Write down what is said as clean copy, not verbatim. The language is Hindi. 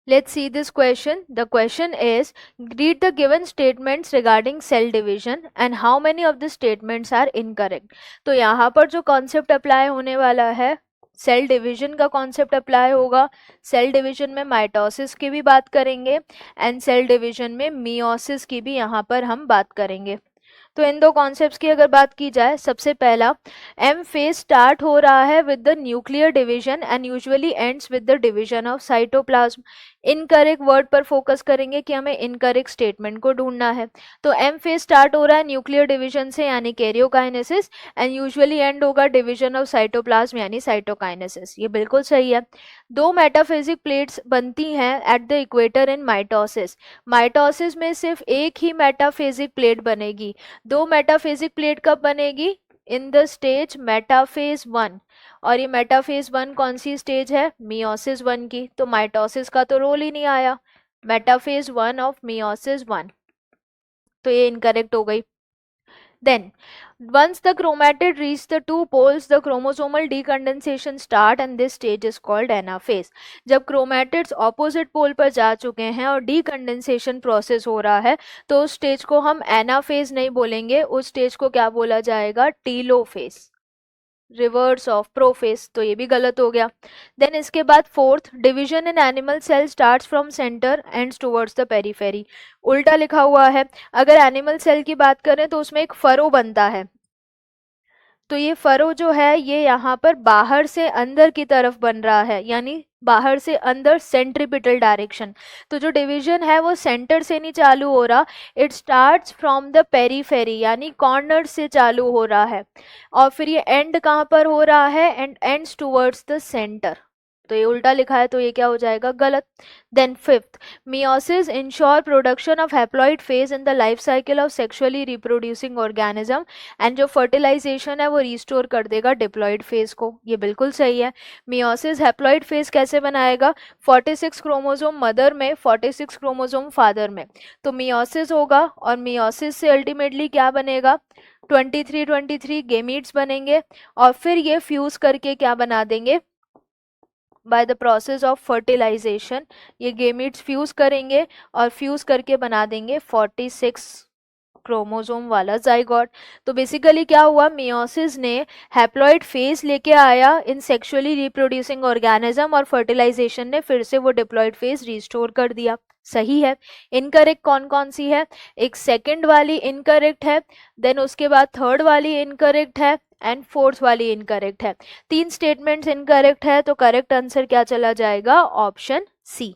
Let's see this question. The question is, read the given statements regarding cell division and how many of the statements are incorrect. तो यहाँ पर जो कॉन्सेप्ट अप्लाई होने वाला है, सेल डिवीजन का कॉन्सेप्ट अप्लाई होगा. सेल डिवीजन में माइटोसिस की भी बात करेंगे एंड सेल डिवीजन में मियोसिस की भी यहाँ पर हम बात करेंगे. तो इन दो कॉन्सेप्ट्स की अगर बात की जाए, सबसे पहला, एम फेज स्टार्ट हो रहा है with the nuclear division and usually ends with the division of cytoplasm. Incorrect word पर फोकस करेंगे कि हमें इनकरेक्ट स्टेटमेंट को ढूंढना है. तो एम फेज स्टार्ट हो रहा है न्यूक्लियर डिवीजन से यानी कैरियोकाइनेसिस एंड यूजुअली एंड होगा डिवीजन ऑफ साइटोप्लाज्म यानी साइटोकाइनेसिस. ये बिल्कुल सही है. दो मेटाफेजिक प्लेट्स बनती हैं at the equator in mitosis. Mitosis में सिर्फ एक ही मेटाफेजिक प्लेट बनेगी. दो मेटाफेजिक प्लेट कब बनेगी? In the stage metaphase 1. और ये मेटाफेज 1 कौन सी स्टेज है? मियोसिस 1 की. तो माइटोसिस का तो रोल ही नहीं आया. Metaphase 1 of meiosis 1. तो ये इनकरेक्ट हो गई. Then, once the chromatid reach the two poles, the chromosomal decondensation start and this stage is called anaphase. जब chromatids opposite pole पर जा चुके हैं और decondensation process हो रहा है तो उस स्टेज को हम anaphase नहीं बोलेंगे, उस स्टेज को क्या बोला जाएगा? telophase. Reverse of prophase. तो ये भी गलत हो गया. देन इसके बाद fourth, division in animal cell starts from centre ends towards the periphery. उल्टा लिखा हुआ है. अगर एनिमल सेल की बात करें तो उसमें एक फरो बनता है. तो ये फरो जो है ये यहाँ पर बाहर से अंदर की तरफ बन रहा है यानी बाहर से अंदर सेंट्रीपिटल डायरेक्शन. तो जो डिवीजन है वो सेंटर से नहीं चालू हो रहा, it starts from the periphery यानी कॉर्नर से चालू हो रहा है. और फिर ये एंड कहाँ पर हो रहा है? And ends towards the centre. तो ये उल्टा लिखा है तो ये क्या हो जाएगा? गलत. Then fifth, meiosis ensure production of haploid phase in the life cycle of sexually reproducing organism and जो फर्टिलाइजेशन है वो रिस्टोर कर देगा डिप्लॉइड फेज को. ये बिल्कुल सही है. मियोसिस हैप्लॉइड फेज कैसे बनाएगा? 46 क्रोमोसोम मदर में, 46 क्रोमोसोम फादर में. तो मियोसिस होगा और मियोसिस से अल्टीमेटली क्या बनेगा? 23 गेमीट्स बनेंगे और फिर ये फ्यूज करके क्या बना देंगे? By the process of fertilization ये गेमीट्स फ्यूज करेंगे और फ्यूज करके बना देंगे 46 क्रोमोसोम वाला जाइगोट. तो बेसिकली क्या हुआ? मियोसिस ने हैप्लॉइड फेज लेके आया इन सेक्सुअली रिप्रोड्यूसिंग ऑर्गेनिज्म और फर्टिलाइजेशन ने फिर से वो डिप्लॉइड फेज रिस्टोर कर दिया. सही है. इनकरेक्ट कौन कौन सी है? एक सेकंड वाली इनकरेक्ट है, देन उसके बाद थर्ड वाली इनकरेक्ट है एंड फोर्थ वाली इनकरेक्ट है. तीन स्टेटमेंट्स इनकरेक्ट है तो करेक्ट आंसर क्या चला जाएगा? ऑप्शन सी.